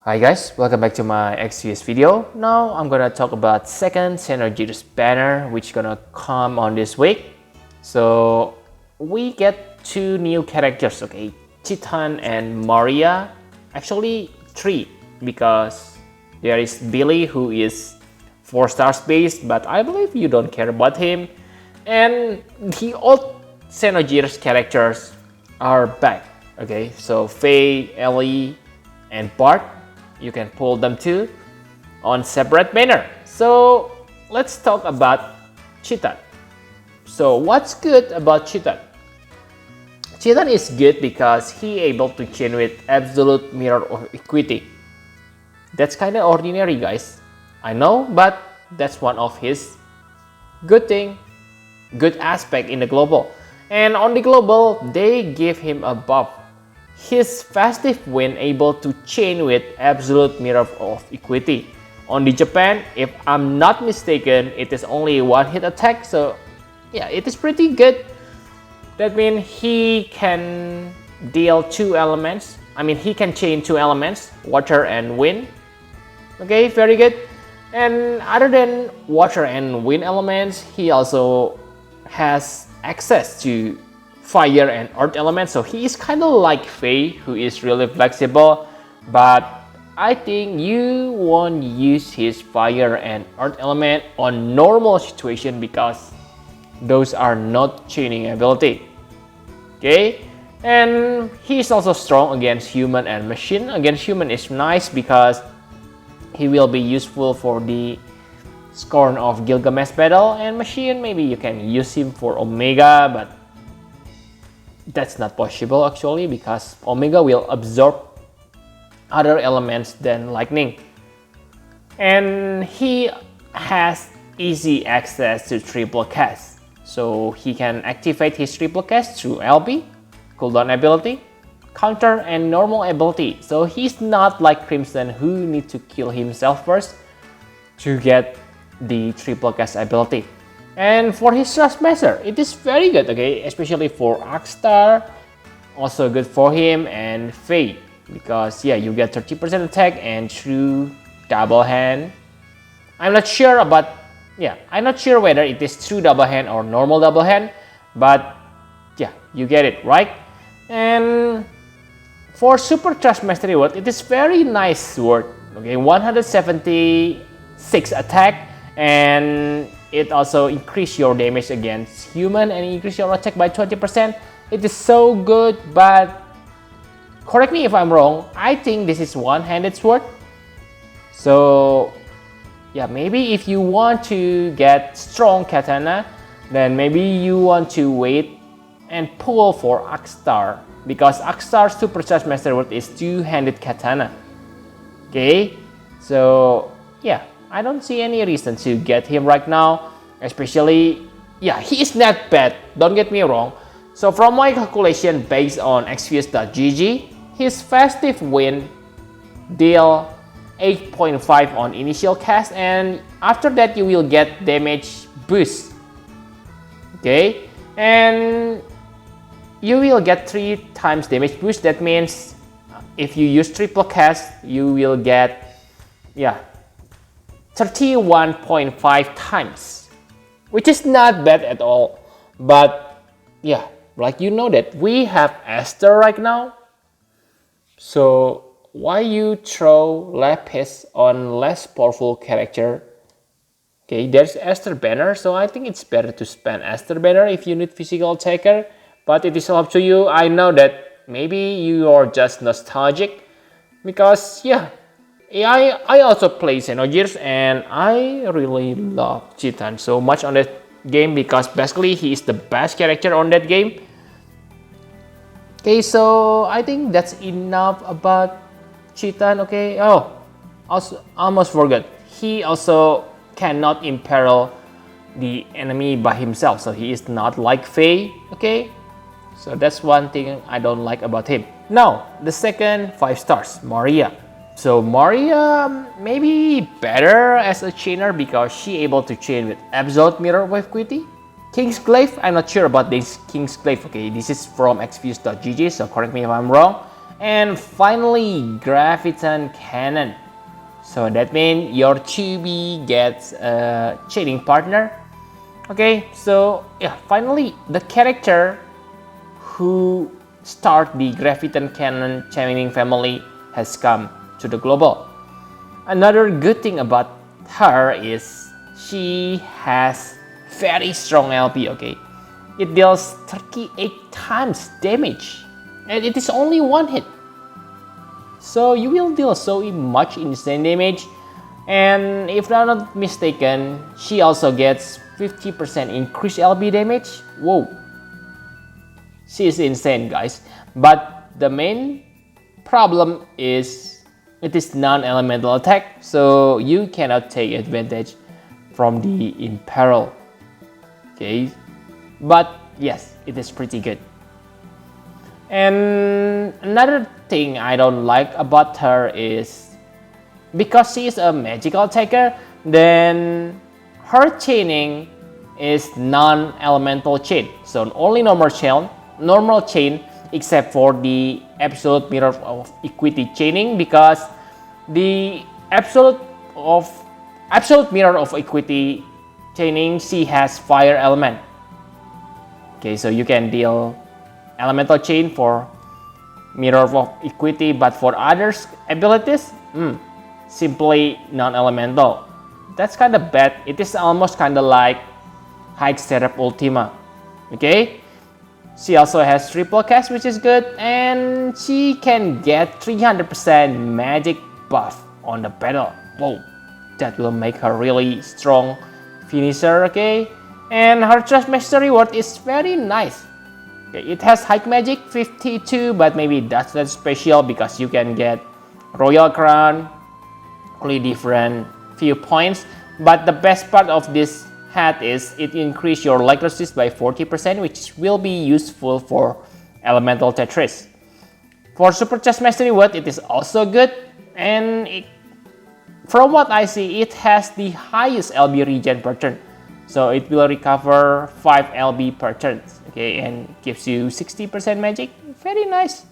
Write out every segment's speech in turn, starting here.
Hi guys, welcome back to my XVS video. Now I'm gonna talk about second Xenogears banner which gonna come on this week. So we get two new characters, okay, Citan and Maria. Actually three, because there is Billy who is 4 stars based, but I believe you don't care about him. And the old Xenogears characters are back, okay, so Faye, Ellie, and Bart. You can pull them too on separate banner. So let's talk about Citan. So what's good about Citan? Citan is good because he able to chain with absolute mirror of equity. That's kind of ordinary, guys, I know, but that's one of his good aspect in the global. And on the global, they give him a buff. His festive wind able to chain with absolute mirror of equity. On the Japan, if I'm not mistaken, it is only one hit attack, so yeah, it is pretty good. That means he can deal two elements. I mean, he can chain two elements, water and wind. Okay, very good. And other than water and wind elements, he also has access to fire and earth elements, so he is kind of like Faye, who is really flexible, but I think you won't use his fire and earth element on normal situation because those are not chaining ability. Okay, and he is also strong against human and machine. Against human is nice because he will be useful for the Scorn of Gilgamesh battle, and machine maybe you can use him for Omega, but that's not possible actually because Omega will absorb other elements than lightning. And he has easy access to triple cast, so he can activate his triple cast through LB, cooldown ability, counter, and normal ability. So he's not like Crimson who need to kill himself first to get the triple cast ability. And for his Thrustmaster, it is very good, okay, especially for Arcstar, also good for him, and Faye, because yeah, you get 30% attack and true double hand. I'm not sure about, I'm not sure whether it is true double hand or normal double hand, but yeah, you get it, right? And for Super Thrustmaster reward, it is very nice sword, okay, 176 attack, and it also increase your damage against human and increase your attack by 20%. It is so good, but correct me if I'm wrong, I think this is one-handed sword. So yeah, maybe if you want to get strong katana, then maybe you want to wait and pull for Arcstar, because Arcstar's Super Thrustmaster sword is two-handed katana. Okay, so yeah, I don't see any reason to get him right now, especially, yeah, he is not bad, don't get me wrong. So from my calculation based on xvs.gg, his festive wind deal 8.5 on initial cast, and after that you will get damage boost. Okay, and you will get 3 times damage boost. That means if you use triple cast, you will get 31.5 times, which is not bad at all. But yeah, like you know that we have Esther right now, so why you throw Lapis on less powerful character? Okay, there's Esther banner, so I think it's better to spend Esther banner if you need physical attacker, but it is up to you. I know that maybe you are just nostalgic because yeah, I also play Xenogears and I really love Citan so much on that game because basically he is the best character on that game. Okay, so I think that's enough about Citan. Okay, oh, also almost forgot, he also cannot imperil the enemy by himself, so he is not like Faye. Okay, so that's one thing I don't like about him. Now the second 5 stars, Maria. So Maria maybe better as a chainer because she able to chain with absolute mirror of equity. King's Glaive, I'm not sure about this King's Glaive. Okay, this is from xviews.gg, so correct me if I'm wrong. And finally, graviton cannon. So that means your 2B gets a chaining partner. Okay, so yeah, finally the character who start the graviton cannon chaining family has come to the global. Another good thing about her is she has very strong LP. Okay, it deals 38 times damage and it is only one hit, so you will deal so much insane damage. And if I'm not mistaken, she also gets 50% increased LP damage. Whoa, she is insane, guys. But the main problem is it is non-elemental attack, so you cannot take advantage from the imperil. Okay, but yes, it is pretty good. And another thing I don't like about her is because she is a magical attacker, then her chaining is non-elemental chain, so only normal chain except for the absolute mirror of equity chaining, because the absolute mirror of equity chaining, she has fire element. Okay, so you can deal elemental chain for mirror of equity, but for others abilities, simply non-elemental. That's kind of bad. It is almost kind of like High Seraph Ultima. Okay, she also has triple cast, which is good, and she can get 300% magic buff on the battle. Whoa, that will make her really strong finisher. Okay, and her Trust Mastery reward is very nice. Okay, it has high magic 52, but maybe that's not special because you can get Royal Crown, only different few points. But the best part of this hat is it increases your light resist by 40%, which will be useful for elemental Tetris. For Super Chest Mastery Reward, it is also good, and from what I see, it has the highest LB regen per turn. So it will recover 5 LB per turn, okay, and gives you 60% magic. Very nice.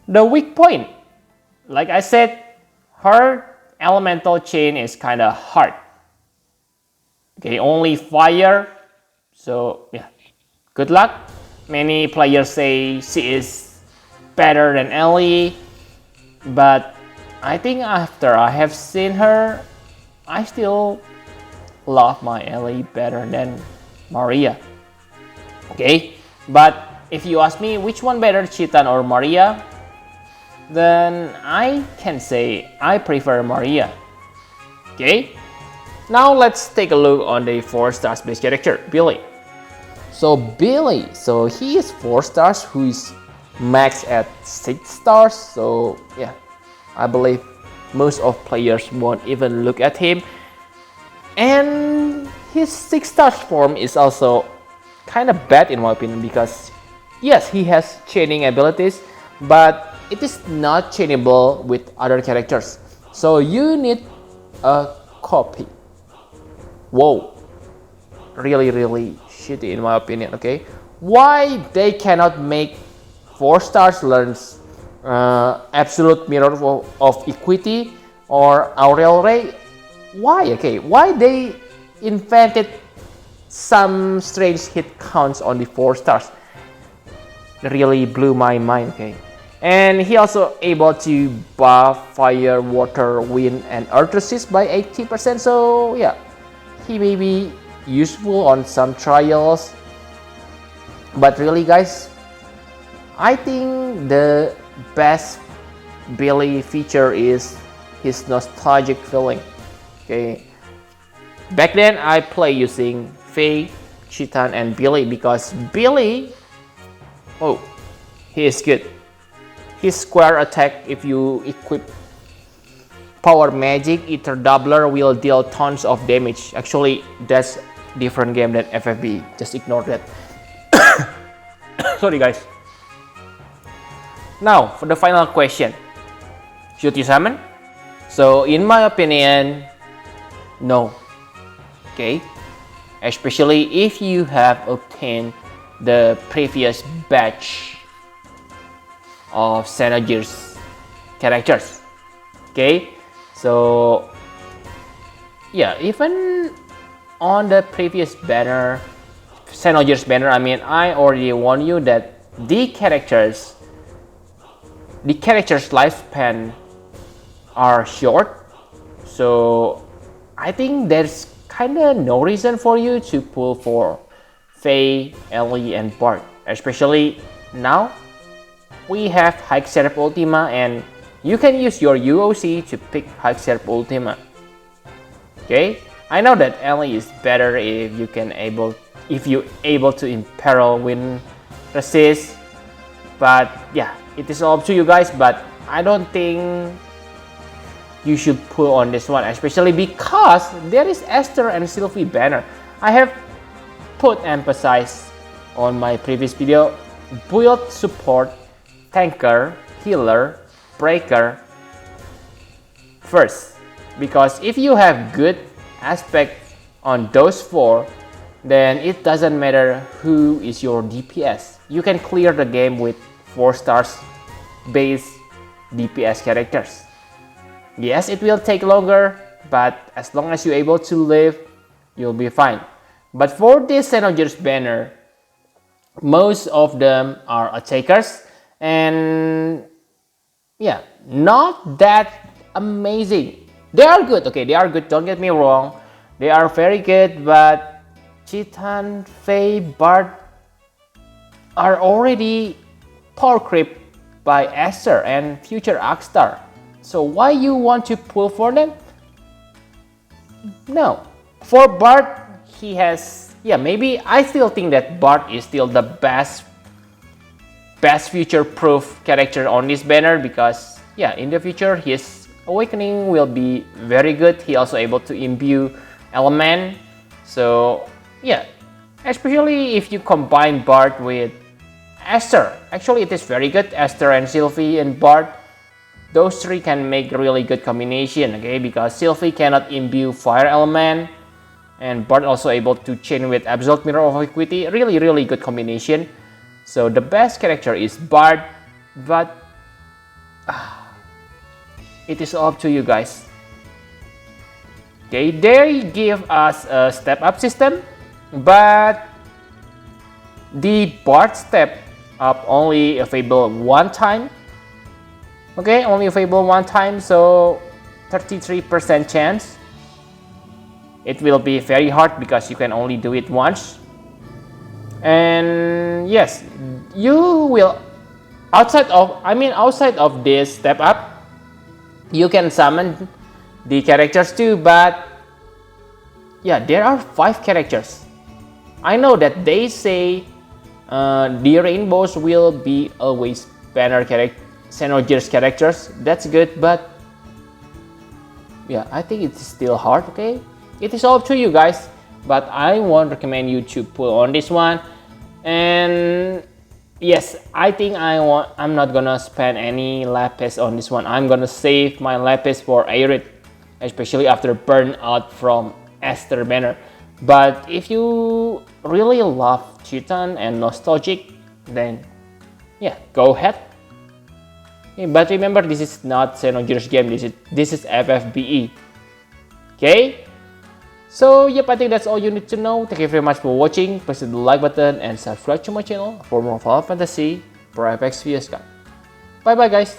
The weak point, like I said, her elemental chain is kind of hard. Okay, only fire. So yeah, good luck. Many players say she is better than Ellie, but I think after I have seen her, I still love my Ellie better than Maria. Okay, but if you ask me which one better, Citan or Maria, then I can say I prefer Maria. Okay, now let's take a look on the 4 stars base character, Billy. So Billy, so he is 4 stars, who is max at 6 stars. So yeah, I believe most of players won't even look at him. And his 6 stars form is also kind of bad in my opinion, because yes, he has chaining abilities, but it is not chainable with other characters. So you need a copy. Whoa, really shitty in my opinion. Okay, why they cannot make 4 stars learns absolute mirror of equity or aureal ray? Why? Okay, why they invented some strange hit counts on the 4 stars? Really blew my mind. Okay, and he also able to buff fire, water, wind, and earth resist by 80%. So yeah, he may be useful on some trials, but really guys, I think the best Billy feature is his nostalgic feeling. Okay, back then I play using Faye, Citan, and Billy, because Billy, oh, he is good. His square attack, if you equip power magic, Ether Doubler will deal tons of damage. Actually, that's different game than FFBE. Just ignore that. Sorry guys. Now for the final question, should you summon? So in my opinion, no. Okay, especially if you have obtained the previous batch of Xenogears characters. Okay, so yeah, even on the previous banner, Xenogears banner, I mean, I already warned you that the characters lifespan are short, so I think there's kinda no reason for you to pull for Faye, Ellie, and Bart. Especially now, we have High Seraph Ultima, and you can use your UOC to pick High Seraph Ultima. Okay, I know that Ellie is better if you able to imperil Wind Resist, but yeah, it is all up to you guys. But I don't think you should pull on this one, especially because there is Esther and Sylvie banner. I have put emphasis on my previous video, build support, tanker, healer, breaker first, because if you have good aspect on those four, then it doesn't matter who is your DPS. You can clear the game with 4 stars base DPS characters. Yes, it will take longer, but as long as you're able to live, you'll be fine. But for this Xenogears banner, most of them are attackers, and yeah, not that amazing. They are good, okay, they are good, don't get me wrong. They are very good, but Citan, Faye, Bart are already power creep by Esther and future Arcstar. So why you want to pull for them? No. For Bart, he has, yeah, maybe I still think that Bart is still the best future proof character on this banner, because yeah, in the future his awakening will be very good. He also able to imbue element. So yeah, especially if you combine Bart with Esther, actually it is very good. Esther and Sylvie and Bart, those three can make a really good combination, okay, because Sylvie cannot imbue fire element, and Bart also able to chain with Absolute Mirror of Equity. Really good combination. So the best character is Bart, but it is up to you guys. Okay, they give us a step up system, but the Bart step up only available one time. Okay, only available one time, so 33% chance. It will be very hard because you can only do it once. And yes, you will outside of this step up, you can summon the characters too, but yeah, there are 5 characters. I know that they say the rainbows will be always banner Xenogears characters. That's good, but yeah, I think it's still hard. Okay, it is all up to you guys, but I won't recommend you to pull on this one. And yes, I think I'm not gonna spend any lapis on this one. I'm gonna save my lapis for Aerith, especially after burnout from Esther banner. But if you really love Citan and nostalgic, then yeah, go ahead. Okay, but remember, this is not Xenogears game. This is FFBE. Okay. So yep, I think that's all you need to know. Thank you very much for watching. Press the like button and subscribe to my channel for more Final Fantasy Pro FX videos. Bye bye guys.